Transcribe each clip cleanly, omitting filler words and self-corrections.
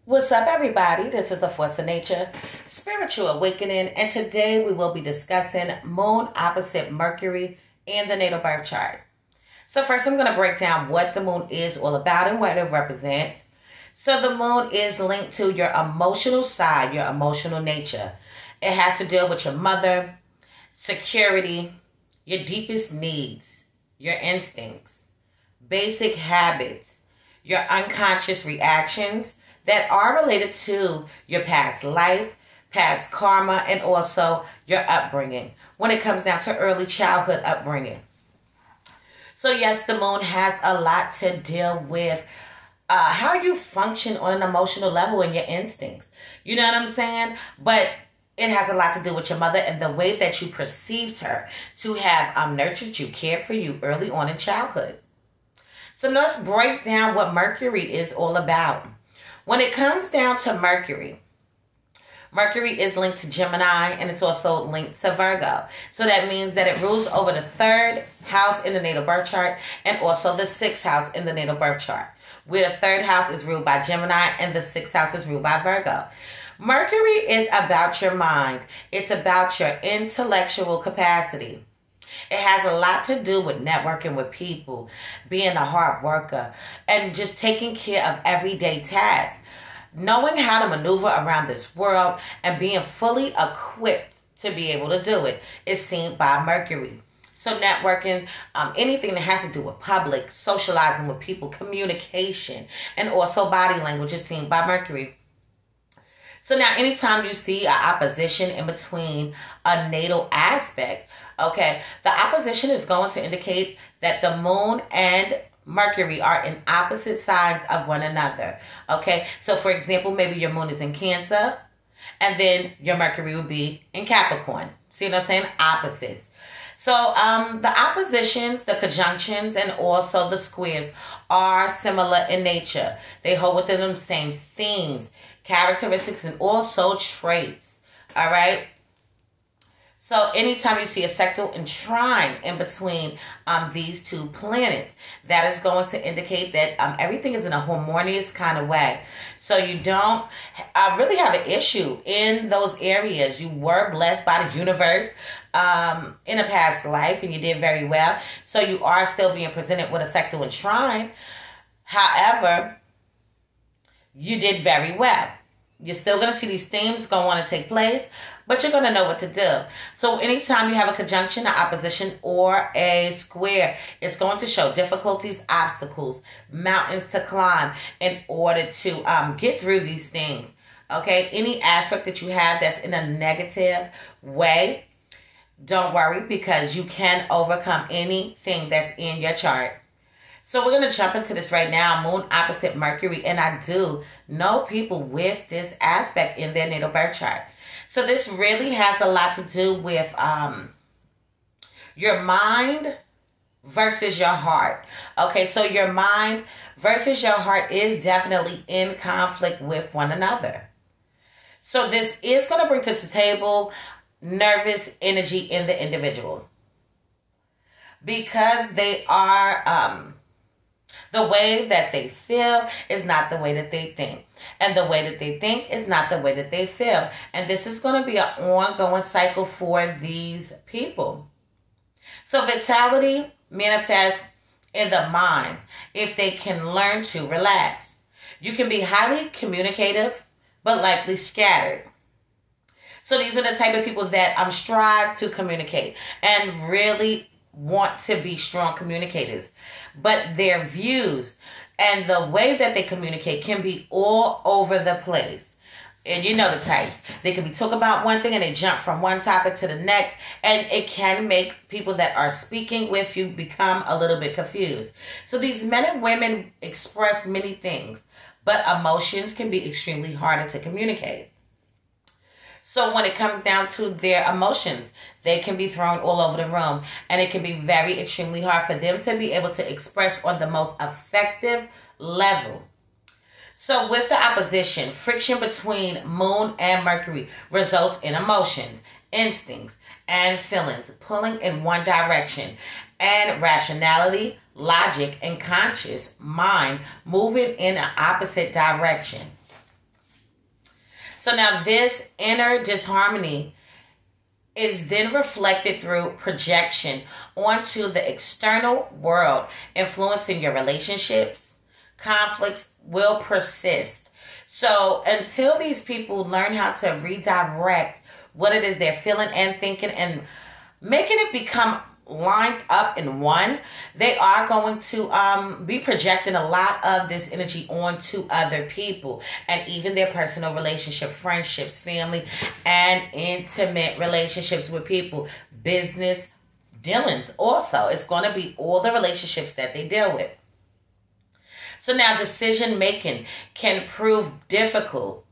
What's up, everybody? This is A Force of Nature, Spiritual Awakening, and today we will be discussing Moon opposite Mercury in the natal birth chart. So first I'm going to break down what the Moon is all about and what it represents. So the Moon is linked to your emotional side, your emotional nature. It has to deal with your mother, security, your deepest needs, your instincts, basic habits, your unconscious reactions that are related to your past life, past karma, and also your upbringing when it comes down to early childhood upbringing. So yes, the Moon has a lot to deal with how you function on an emotional level and your instincts. You know what I'm saying? But it has a lot to do with your mother and the way that you perceived her to have nurtured you, cared for you early on in childhood. So let's break down what Mercury is all about. When it comes down to Mercury, Mercury is linked to Gemini and it's also linked to Virgo. So that means that it rules over the third house in the natal birth chart and also the sixth house in the natal birth chart, where the third house is ruled by Gemini and the sixth house is ruled by Virgo. Mercury is about your mind. It's about your intellectual capacity. It has a lot to do with networking with people, being a hard worker, and just taking care of everyday tasks. Knowing how to maneuver around this world and being fully equipped to be able to do it is seen by Mercury. So networking, anything that has to do with public, socializing with people, communication, and also body language is seen by Mercury. So now anytime you see an opposition in between a natal aspect, okay, the opposition is going to indicate that the Moon and Mercury are in opposite sides of one another. Okay, so for example, maybe your Moon is in Cancer and then your Mercury would be in Capricorn. See what I'm saying? Opposites. So the oppositions, the conjunctions, and also the squares are similar in nature. They hold within them the same themes, characteristics, and also traits. All right. So anytime you see a sectoral and trine in between these two planets, that is going to indicate that everything is in a harmonious kind of way. So you don't really have an issue in those areas. You were blessed by the universe in a past life and you did very well. So you are still being presented with a sectoral and trine. However, you did very well. You're still going to see these themes go on and take place, but you're going to know what to do. So anytime you have a conjunction, an opposition, or a square, it's going to show difficulties, obstacles, mountains to climb in order to get through these things. Okay, any aspect that you have that's in a negative way, don't worry because you can overcome anything that's in your chart. So we're going to jump into this right now, Moon opposite Mercury, and I do know people with this aspect in their natal birth chart. So this really has a lot to do with your mind versus your heart. Okay, so your mind versus your heart is definitely in conflict with one another. So this is going to bring to the table nervous energy in the individual because they are... the way that they feel is not the way that they think. And the way that they think is not the way that they feel. And this is going to be an ongoing cycle for these people. So vitality manifests in the mind if they can learn to relax. You can be highly communicative, but likely scattered. So these are the type of people that strive to communicate and really want to be strong communicators, but their views and the way that they communicate can be all over the place. And you know the types. They can be talking about one thing and they jump from one topic to the next, and it can make people that are speaking with you become a little bit confused. So these men and women express many things, but emotions can be extremely harder to communicate. So when it comes down to their emotions, they can be thrown all over the room. And it can be very extremely hard for them to be able to express on the most effective level. So with the opposition, friction between Moon and Mercury results in emotions, instincts, and feelings pulling in one direction. And rationality, logic, and conscious mind moving in an opposite direction. So now this inner disharmony is then reflected through projection onto the external world, influencing your relationships. Conflicts will persist. So until these people learn how to redirect what it is they're feeling and thinking and making it become lined up in one, they are going to be projecting a lot of this energy onto other people, and even their personal relationship, friendships, family, and intimate relationships with people, business dealings. Also, it's going to be all the relationships that they deal with. So now decision making can prove difficult,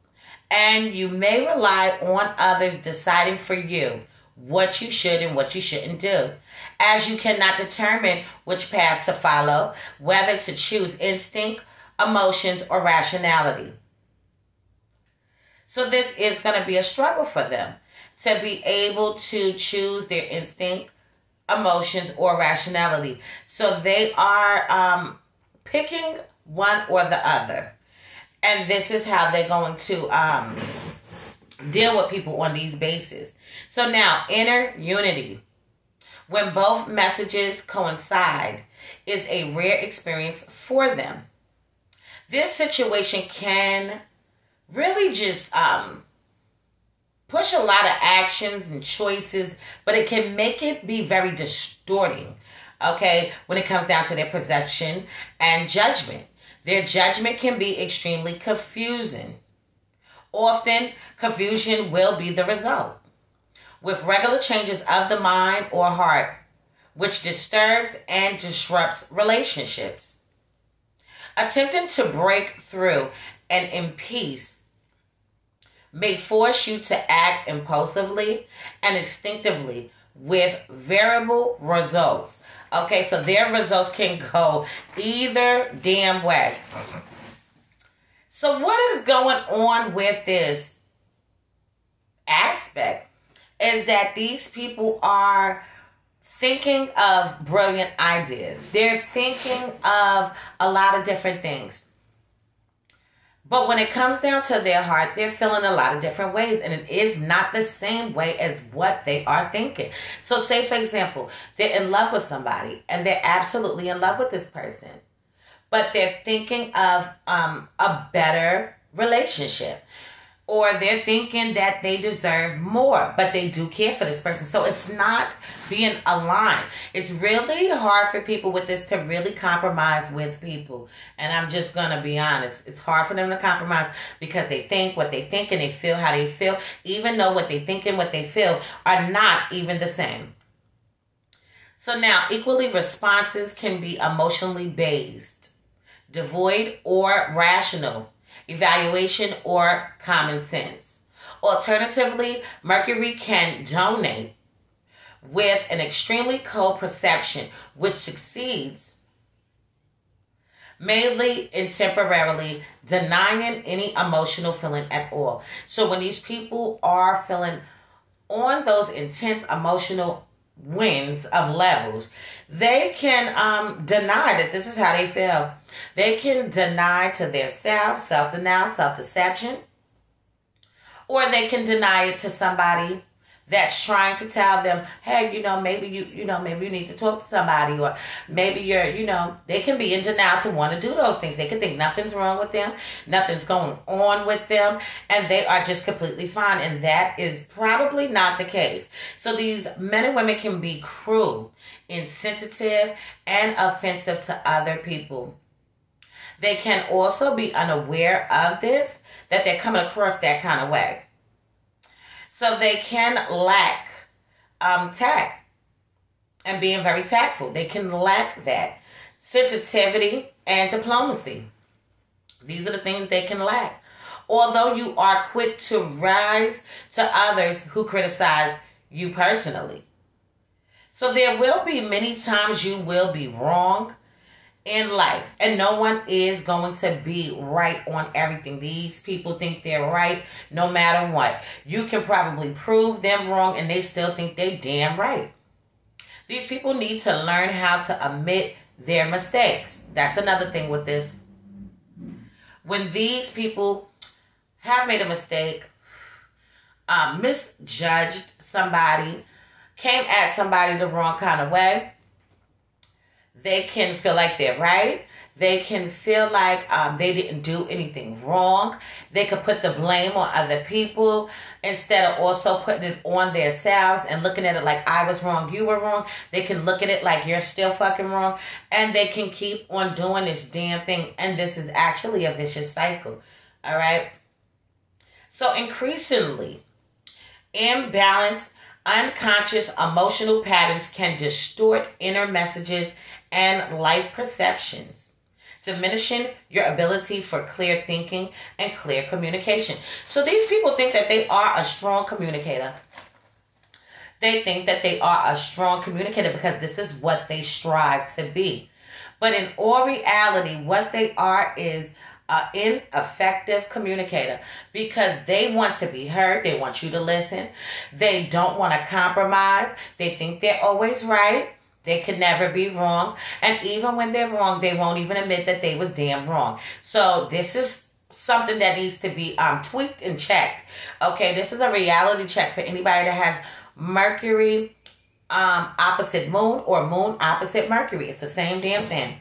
and you may rely on others deciding for you what you should and what you shouldn't do, as you cannot determine which path to follow, whether to choose instinct, emotions, or rationality. So this is going to be a struggle for them to be able to choose their instinct, emotions, or rationality. So they are picking one or the other. And this is how they're going to deal with people on these bases. So now, inner unity, when both messages coincide, is a rare experience for them. This situation can really just push a lot of actions and choices, but it can make it be very distorting, okay, when it comes down to their perception and judgment. Their judgment can be extremely confusing. Often, confusion will be the result, with regular changes of the mind or heart, which disturbs and disrupts relationships. Attempting to break through and in peace may force you to act impulsively and instinctively with variable results. Okay, so their results can go either damn way. So what is going on with this aspect is that these people are thinking of brilliant ideas. They're thinking of a lot of different things. But when it comes down to their heart, they're feeling a lot of different ways, and it is not the same way as what they are thinking. So say, for example, they're in love with somebody, and they're absolutely in love with this person, but they're thinking of a better relationship, or they're thinking that they deserve more, but they do care for this person. So it's not being aligned. It's really hard for people with this to really compromise with people. And I'm just going to be honest. It's hard for them to compromise because they think what they think and they feel how they feel, even though what they think and what they feel are not even the same. So now, equally, responses can be emotionally based, devoid or rational, evaluation or common sense. Alternatively, Mercury can donate with an extremely cold perception, which succeeds mainly in temporarily denying any emotional feeling at all. So when these people are feeling on those intense emotional winds of levels, they can deny that this is how they feel. They can deny to their self-denial, self-deception, or they can deny it to somebody that's trying to tell them, hey, maybe maybe you need to talk to somebody, or maybe they can be in denial to want to do those things. They can think nothing's wrong with them, nothing's going on with them, and they are just completely fine, and that is probably not the case. So these men and women can be cruel, insensitive, and offensive to other people. They can also be unaware of this, that they're coming across that kind of way. So they can lack tact and being very tactful. They can lack that. Sensitivity and diplomacy. These are the things they can lack. Although you are quick to rise to others who criticize you personally. So there will be many times you will be wrong in life, and no one is going to be right on everything. These people think they're right no matter what. You can probably prove them wrong and they still think they're damn right. These people need to learn how to admit their mistakes. That's another thing with this. When these people have made a mistake, misjudged somebody, came at somebody the wrong kind of way, they can feel like they're right. They can feel like they didn't do anything wrong. They could put the blame on other people instead of also putting it on themselves and looking at it like I was wrong, you were wrong. They can look at it like you're still fucking wrong. And they can keep on doing this damn thing. And this is actually a vicious cycle. All right? So increasingly, imbalanced, unconscious emotional patterns can distort inner messages and life perceptions, diminishing your ability for clear thinking and clear communication. So these people think that they are a strong communicator. They think that they are a strong communicator because this is what they strive to be. But in all reality, what they are is an ineffective communicator because they want to be heard. They want you to listen. They don't want to compromise. They think they're always right. They could never be wrong. And even when they're wrong, they won't even admit that they was damn wrong. So this is something that needs to be tweaked and checked. Okay, this is a reality check for anybody that has Mercury opposite Moon or Moon opposite Mercury. It's the same damn thing.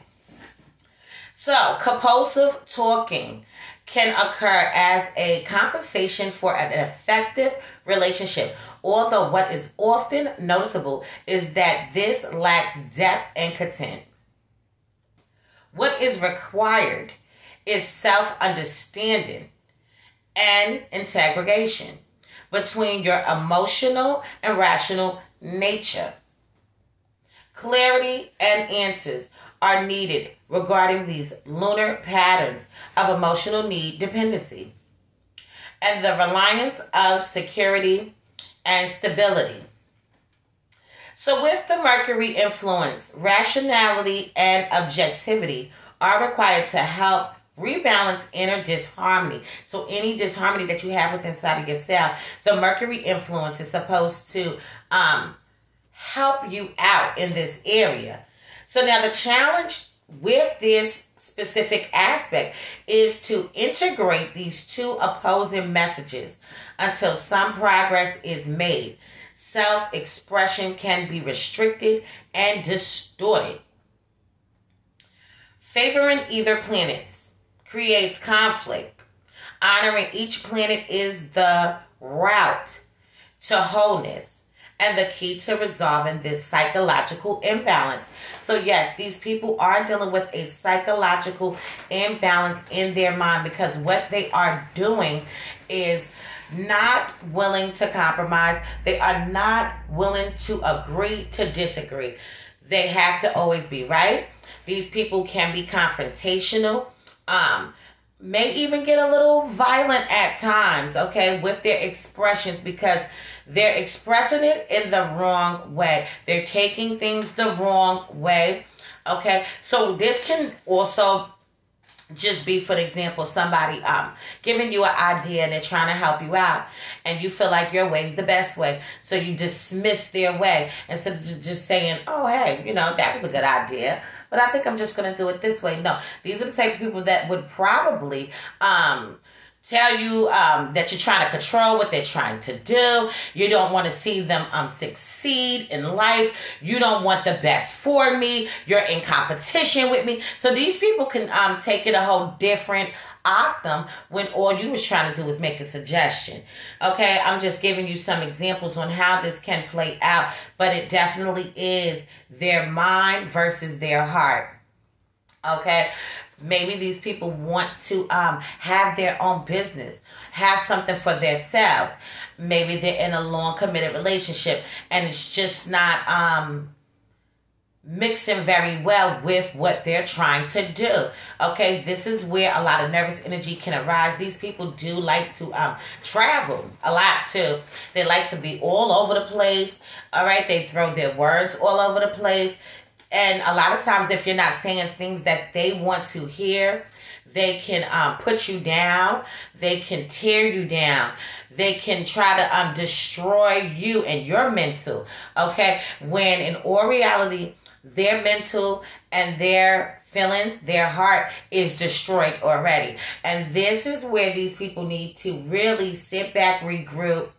So compulsive talking can occur as a compensation for an effective relationship. Although what is often noticeable is that this lacks depth and content. What is required is self-understanding and integration between your emotional and rational nature. Clarity and answers are needed regarding these lunar patterns of emotional need dependency and the reliance of security and stability. So with the Mercury influence, rationality and objectivity are required to help rebalance inner disharmony. So any disharmony that you have within inside of yourself, the Mercury influence is supposed to help you out in this area. So now the challenge with this specific aspect is to integrate these two opposing messages until some progress is made. Self-expression can be restricted and distorted. Favoring either planets creates conflict. Honoring each planet is the route to wholeness and the key to resolving this psychological imbalance. So yes, these people are dealing with a psychological imbalance in their mind because what they are doing is not willing to compromise. They are not willing to agree to disagree. They have to always be right. These people can be confrontational, may even get a little violent at times, okay, with their expressions because they're expressing it in the wrong way. They're taking things the wrong way, okay? So this can also just be, for example, somebody giving you an idea and they're trying to help you out and you feel like your way is the best way. So you dismiss their way instead of just saying, oh, hey, you know, that was a good idea, but I think I'm just going to do it this way. No, these are the same people that would probably tell you that you're trying to control what they're trying to do. You don't want to see them succeed in life. You don't want the best for me. You're in competition with me. So these people can take it a whole different octave when all you was trying to do is make a suggestion. Okay, I'm just giving you some examples on how this can play out, but it definitely is their mind versus their heart. Okay, maybe these people want to have their own business, have something for themselves. Maybe they're in a long committed relationship and it's just not mixing very well with what they're trying to do. Okay, this is where a lot of nervous energy can arise. These people do like to travel a lot too. They like to be all over the place. All right, they throw their words all over the place. And a lot of times if you're not saying things that they want to hear, they can put you down. They can tear you down. They can try to destroy you and your mental. Okay, when in all reality, their mental and their feelings, their heart is destroyed already. And this is where these people need to really sit back, regroup,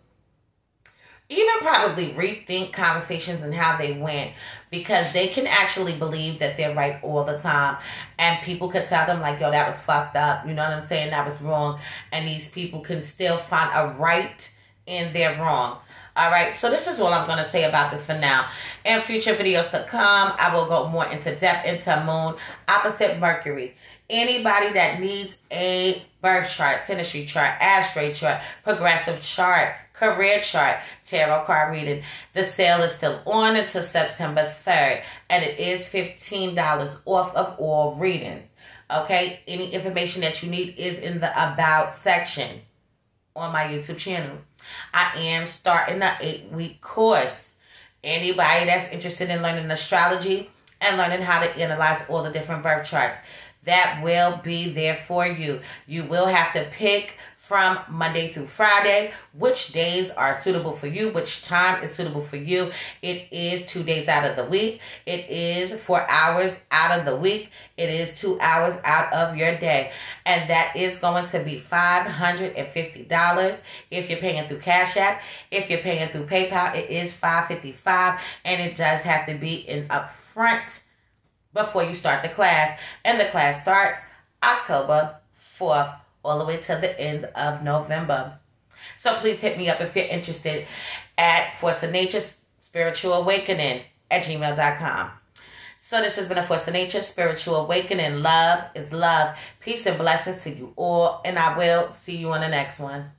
even probably rethink conversations and how they went, because they can actually believe that they're right all the time, and people could tell them like, yo, that was fucked up, you know what I'm saying, that was wrong, and these people can still find a right in their wrong. All right, so this is all I'm going to say about this for now. In future videos to come, I will go more into depth into moon opposite Mercury. Anybody that needs a birth chart, synastry chart, asteroid chart, progressive chart, career chart, tarot card reading, the sale is still on until September 3rd, and it is $15 off of all readings. Okay, any information that you need is in the About section on my YouTube channel. I am starting an 8-week course. Anybody that's interested in learning astrology and learning how to analyze all the different birth charts, that will be there for you. You will have to pick from Monday through Friday which days are suitable for you, which time is suitable for you. It is 2 days out of the week. It is 4 hours out of the week. It is 2 hours out of your day. And that is going to be $550 if you're paying through Cash App. If you're paying through PayPal, it is $555, and it does have to be in upfront before you start the class. And the class starts October 4th all the way to the end of November. So please hit me up if you're interested at Force of Nature Spiritual Awakening at gmail.com. So this has been a Force of Nature Spiritual Awakening. Love is love. Peace and blessings to you all, and I will see you on the next one.